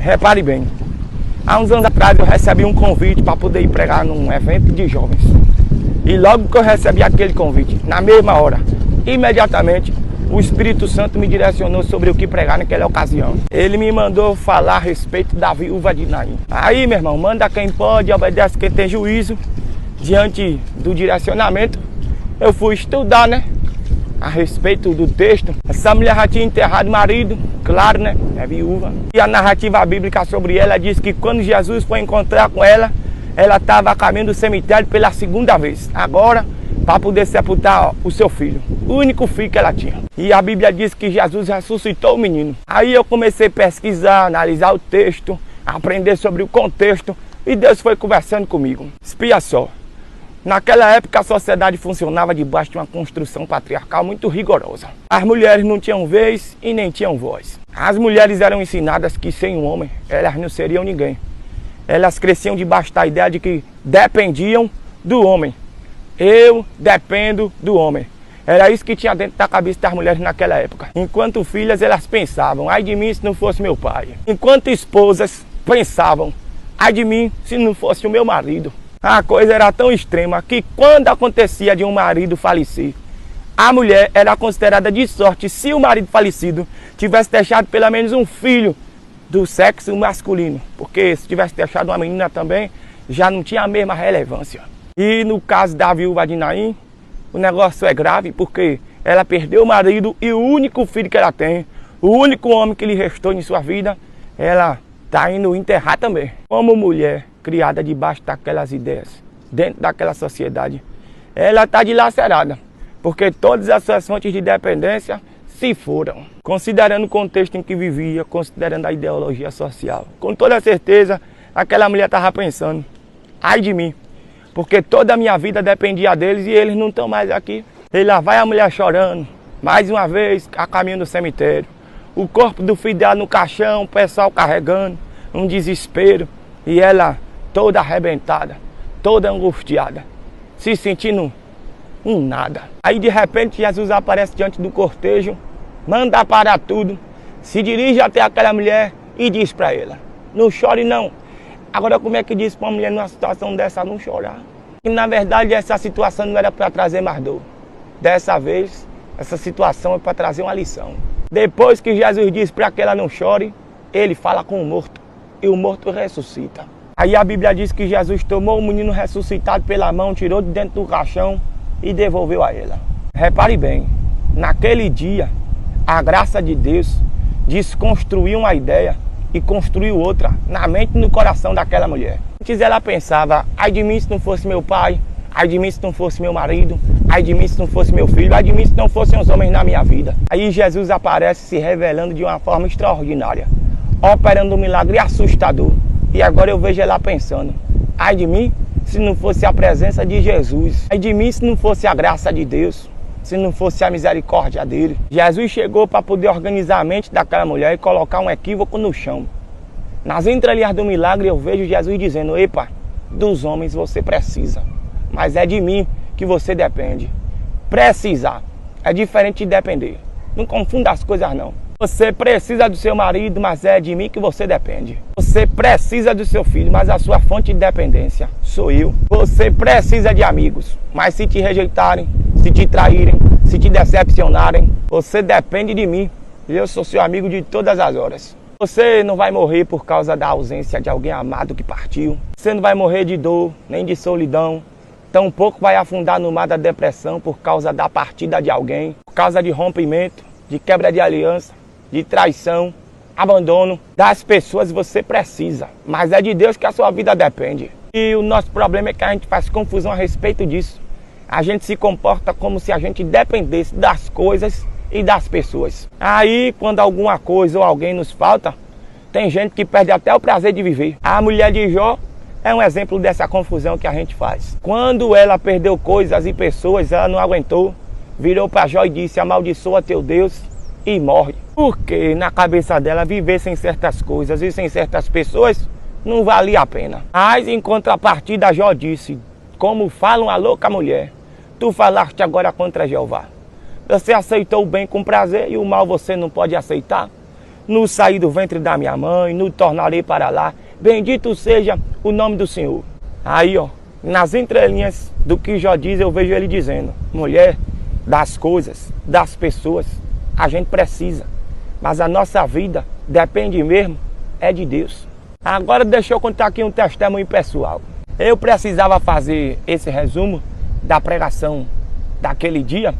Repare bem, há uns anos atrás eu recebi um convite para poder ir pregar num evento de jovens. E logo que eu recebi aquele convite, na mesma hora, imediatamente, o Espírito Santo me direcionou sobre o que pregar naquela ocasião. Ele me mandou falar a respeito da viúva de Naim. Aí, meu irmão, manda quem pode, obedece quem tem juízo. Diante do direcionamento, eu fui estudar, a respeito do texto. Essa mulher já tinha enterrado o marido, claro, é viúva. E a narrativa bíblica sobre ela diz que quando Jesus foi encontrar com ela, ela estava a caminho do cemitério pela segunda vez. Agora, para poder sepultar o seu filho, o único filho que ela tinha. E a Bíblia diz que Jesus ressuscitou o menino. Aí eu comecei a pesquisar, analisar o texto, aprender sobre o contexto, e Deus foi conversando comigo. Espia só. Naquela época a sociedade funcionava debaixo de uma construção patriarcal muito rigorosa. As mulheres não tinham vez e nem tinham voz. As mulheres eram ensinadas que sem um homem elas não seriam ninguém. Elas cresciam debaixo da ideia de que dependiam do homem. Eu dependo do homem. Era isso que tinha dentro da cabeça das mulheres naquela época. Enquanto filhas elas pensavam, ai de mim se não fosse meu pai. Enquanto esposas pensavam, ai de mim se não fosse o meu marido. A coisa era tão extrema que quando acontecia de um marido falecer, a mulher era considerada de sorte se o marido falecido tivesse deixado pelo menos um filho do sexo masculino. Porque se tivesse deixado uma menina também, já não tinha a mesma relevância. E no caso da viúva de Naim, o negócio é grave porque ela perdeu o marido e o único filho que ela tem, o único homem que lhe restou em sua vida, ela está indo enterrar também. Como mulher criada debaixo daquelas ideias, dentro daquela sociedade, ela está dilacerada, porque todas as suas fontes de dependência se foram. Considerando o contexto em que vivia, considerando a ideologia social, com toda certeza, aquela mulher estava pensando, ai de mim, porque toda a minha vida dependia deles e eles não estão mais aqui. E lá vai a mulher chorando, mais uma vez, a caminho do cemitério. O corpo do filho dela no caixão, o pessoal carregando, um desespero. E ela toda arrebentada, toda angustiada, se sentindo um nada. Aí de repente Jesus aparece diante do cortejo, manda parar tudo, se dirige até aquela mulher e diz para ela, não chore não. Agora como é que diz para uma mulher numa situação dessa não chorar? E na verdade essa situação não era para trazer mais dor. Dessa vez, essa situação é para trazer uma lição. Depois que Jesus diz para que ela não chore, ele fala com o morto e o morto ressuscita. Aí a Bíblia diz que Jesus tomou o menino ressuscitado pela mão, tirou de dentro do caixão e devolveu a ela. Repare bem, naquele dia, a graça de Deus desconstruiu uma ideia e construiu outra na mente e no coração daquela mulher. Antes ela pensava, ai de mim se não fosse meu pai, ai de mim se não fosse meu marido, ai de mim se não fosse meu filho, ai de mim se não fossem os homens na minha vida. Aí Jesus aparece se revelando de uma forma extraordinária, operando um milagre assustador. E agora eu vejo ela pensando, ai de mim se não fosse a presença de Jesus, ai de mim se não fosse a graça de Deus, se não fosse a misericórdia dele. Jesus chegou para poder organizar a mente daquela mulher e colocar um equívoco no chão. Nas entrelinhas do milagre eu vejo Jesus dizendo, epa, dos homens você precisa, mas é de mim que você depende. Precisar é diferente de depender. Não confunda as coisas não. Você precisa do seu marido, mas é de mim que você depende. Você precisa do seu filho, mas a sua fonte de dependência sou eu. Você precisa de amigos, mas se te rejeitarem, se te traírem, se te decepcionarem, você depende de mim. E eu sou seu amigo de todas as horas. Você não vai morrer por causa da ausência de alguém amado que partiu. Você não vai morrer de dor, nem de solidão. Tampouco vai afundar no mar da depressão por causa da partida de alguém, por causa de rompimento, de quebra de aliança, de traição, abandono. Das pessoas você precisa, mas é de Deus que a sua vida depende. E o nosso problema é que a gente faz confusão a respeito disso. A gente se comporta como se a gente dependesse das coisas e das pessoas. Aí, quando alguma coisa ou alguém nos falta, tem gente que perde até o prazer de viver. A mulher de Jó é um exemplo dessa confusão que a gente faz. Quando ela perdeu coisas e pessoas, ela não aguentou, virou para Jó e disse, amaldiçoa teu Deus e morre. Porque na cabeça dela viver sem certas coisas e sem certas pessoas não valia a pena. Mas em contrapartida Jó disse, como fala uma louca mulher, tu falaste agora contra Jeová. Você aceitou o bem com prazer e o mal você não pode aceitar. no sair do ventre da minha mãe, no tornarei para lá. Bendito seja o nome do Senhor. Aí, ó, nas entrelinhas do que Jó diz, eu vejo ele dizendo: mulher, das coisas, das pessoas, a gente precisa, mas a nossa vida depende mesmo é de Deus. Agora deixa eu contar aqui um testemunho pessoal. Eu precisava fazer esse resumo da pregação daquele dia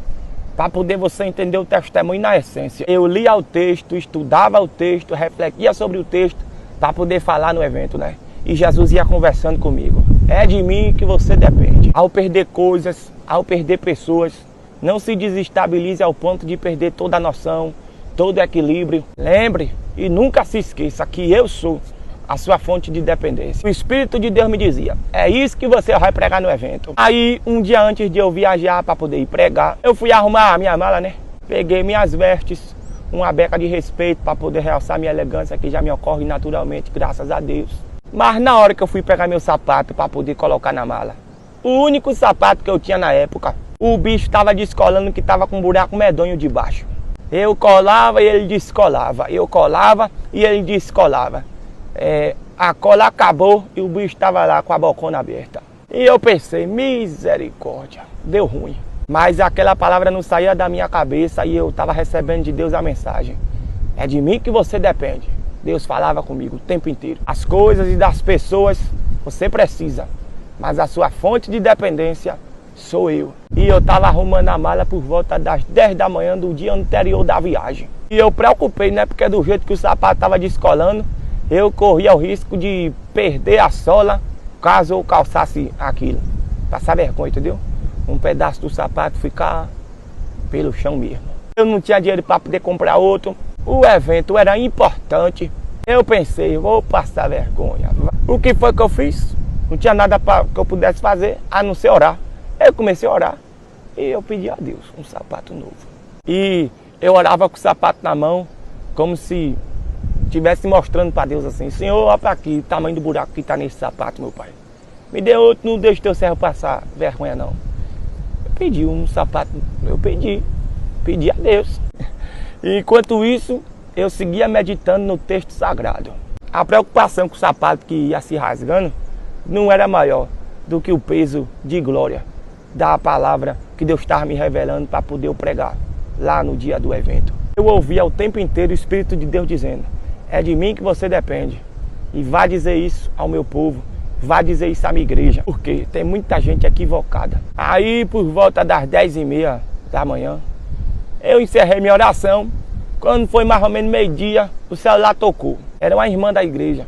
para poder você entender o testemunho na essência. Eu lia o texto, estudava o texto, refletia sobre o texto para poder falar no evento, né? E Jesus ia conversando comigo. É de mim que você depende. Ao perder coisas, ao perder pessoas, não se desestabilize ao ponto de perder toda a noção, todo o equilíbrio. Lembre e nunca se esqueça que eu sou a sua fonte de dependência. O Espírito de Deus me dizia: é isso que você vai pregar no evento. Aí, um dia antes de eu viajar para poder ir pregar, eu fui arrumar a minha mala, né? Peguei minhas vestes, uma beca de respeito para poder realçar minha elegância, que já me ocorre naturalmente, graças a Deus. Mas na hora que eu fui pegar meu sapato para poder colocar na mala, o único sapato que eu tinha na época, o bicho estava descolando, que estava com um buraco medonho debaixo. Eu colava e ele descolava. Eu colava e ele descolava. A cola acabou e o bicho estava lá com a bocona aberta. E eu pensei: misericórdia, deu ruim. Mas aquela palavra não saía da minha cabeça e eu estava recebendo de Deus a mensagem: é de mim que você depende. Deus falava comigo o tempo inteiro. As coisas e das pessoas você precisa, mas a sua fonte de dependência sou eu. E eu estava arrumando a mala por volta das 10 da manhã do dia anterior da viagem. E eu preocupei, né? Porque do jeito que o sapato estava descolando, eu corria o risco de perder a sola caso eu calçasse aquilo. Passar vergonha, entendeu? Um pedaço do sapato ficar pelo chão mesmo. Eu não tinha dinheiro para poder comprar outro. O evento era importante. Eu pensei: vou passar vergonha. O que foi que eu fiz? Não tinha nada que eu pudesse fazer a não ser orar. Eu comecei a orar e eu pedi a Deus um sapato novo. E eu orava com o sapato na mão, como se estivesse mostrando para Deus assim: Senhor, olha para aqui, o tamanho do buraco que está nesse sapato, meu pai. Me dê outro, não deixe teu servo passar vergonha não. Eu pedi um sapato, pedi a Deus. E enquanto isso, eu seguia meditando no texto sagrado. A preocupação com o sapato que ia se rasgando não era maior do que o peso de glória da palavra que Deus estava me revelando para poder eu pregar lá no dia do evento. Eu ouvia o tempo inteiro o Espírito de Deus dizendo: é de mim que você depende. E vá dizer isso ao meu povo, vá dizer isso à minha igreja, porque tem muita gente equivocada. Aí, por volta das 10h30 da manhã, eu encerrei minha oração. Quando foi mais ou menos meio-dia, o celular tocou. Era uma irmã da igreja,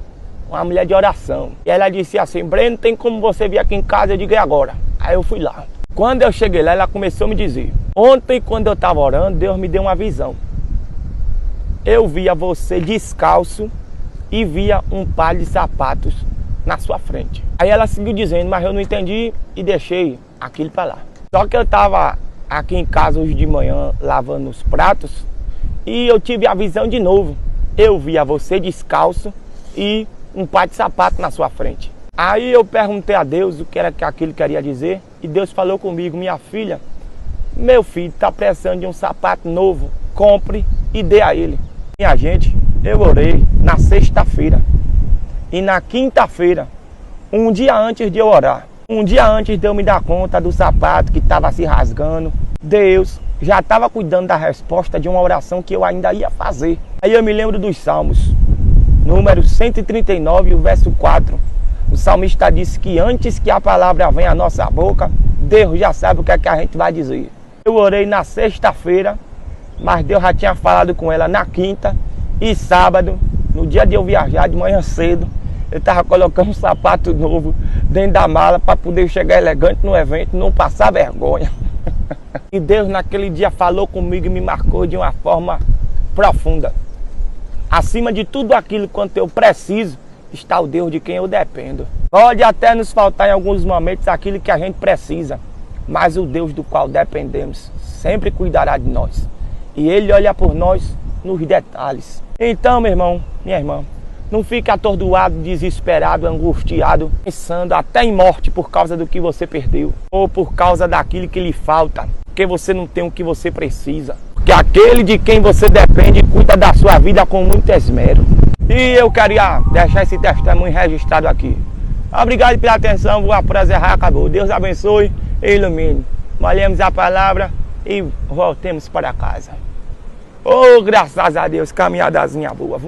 uma mulher de oração. E ela disse assim: Breno, tem como você vir aqui em casa? Eu digo: e agora? Aí eu fui lá. Quando eu cheguei lá, ela começou a me dizer: ontem, quando eu estava orando, Deus me deu uma visão. Eu via você descalço e via um par de sapatos na sua frente. Aí ela seguiu dizendo, mas eu não entendi e deixei aquilo para lá. Só que eu estava aqui em casa hoje de manhã lavando os pratos e eu tive a visão de novo. Eu via você descalço e um par de sapato na sua frente. Aí eu perguntei a Deus o que era que aquilo queria dizer e Deus falou comigo: minha filha, meu filho está precisando de um sapato novo, compre e dê a ele. Minha gente, eu orei na sexta-feira e na quinta-feira, um dia antes de eu orar, um dia antes de eu me dar conta do sapato que estava se rasgando, Deus já estava cuidando da resposta de uma oração que eu ainda ia fazer. Aí eu me lembro dos Salmos, número 139, o verso 4. O salmista disse que antes que a palavra venha à nossa boca, Deus já sabe o que é que a gente vai dizer. Eu orei na sexta-feira, mas Deus já tinha falado com ela na quinta e sábado, no dia de eu viajar de manhã cedo, eu estava colocando um sapato novo dentro da mala para poder chegar elegante no evento, não passar vergonha. E Deus naquele dia falou comigo e me marcou de uma forma profunda. Acima de tudo aquilo quanto eu preciso, está o Deus de quem eu dependo. Pode até nos faltar em alguns momentos aquilo que a gente precisa, mas o Deus do qual dependemos sempre cuidará de nós. E Ele olha por nós nos detalhes. Então, meu irmão, minha irmã, não fique atordoado, desesperado, angustiado, pensando até em morte por causa do que você perdeu, ou por causa daquilo que lhe falta, porque você não tem o que você precisa. que aquele de quem você depende cuida da sua vida com muito esmero. E eu queria deixar esse testemunho registrado aqui. Obrigado pela atenção, o prazer acabou. Deus abençoe e ilumine. Molhemos a palavra e voltemos para casa. Oh, graças a Deus, caminhadazinha boa.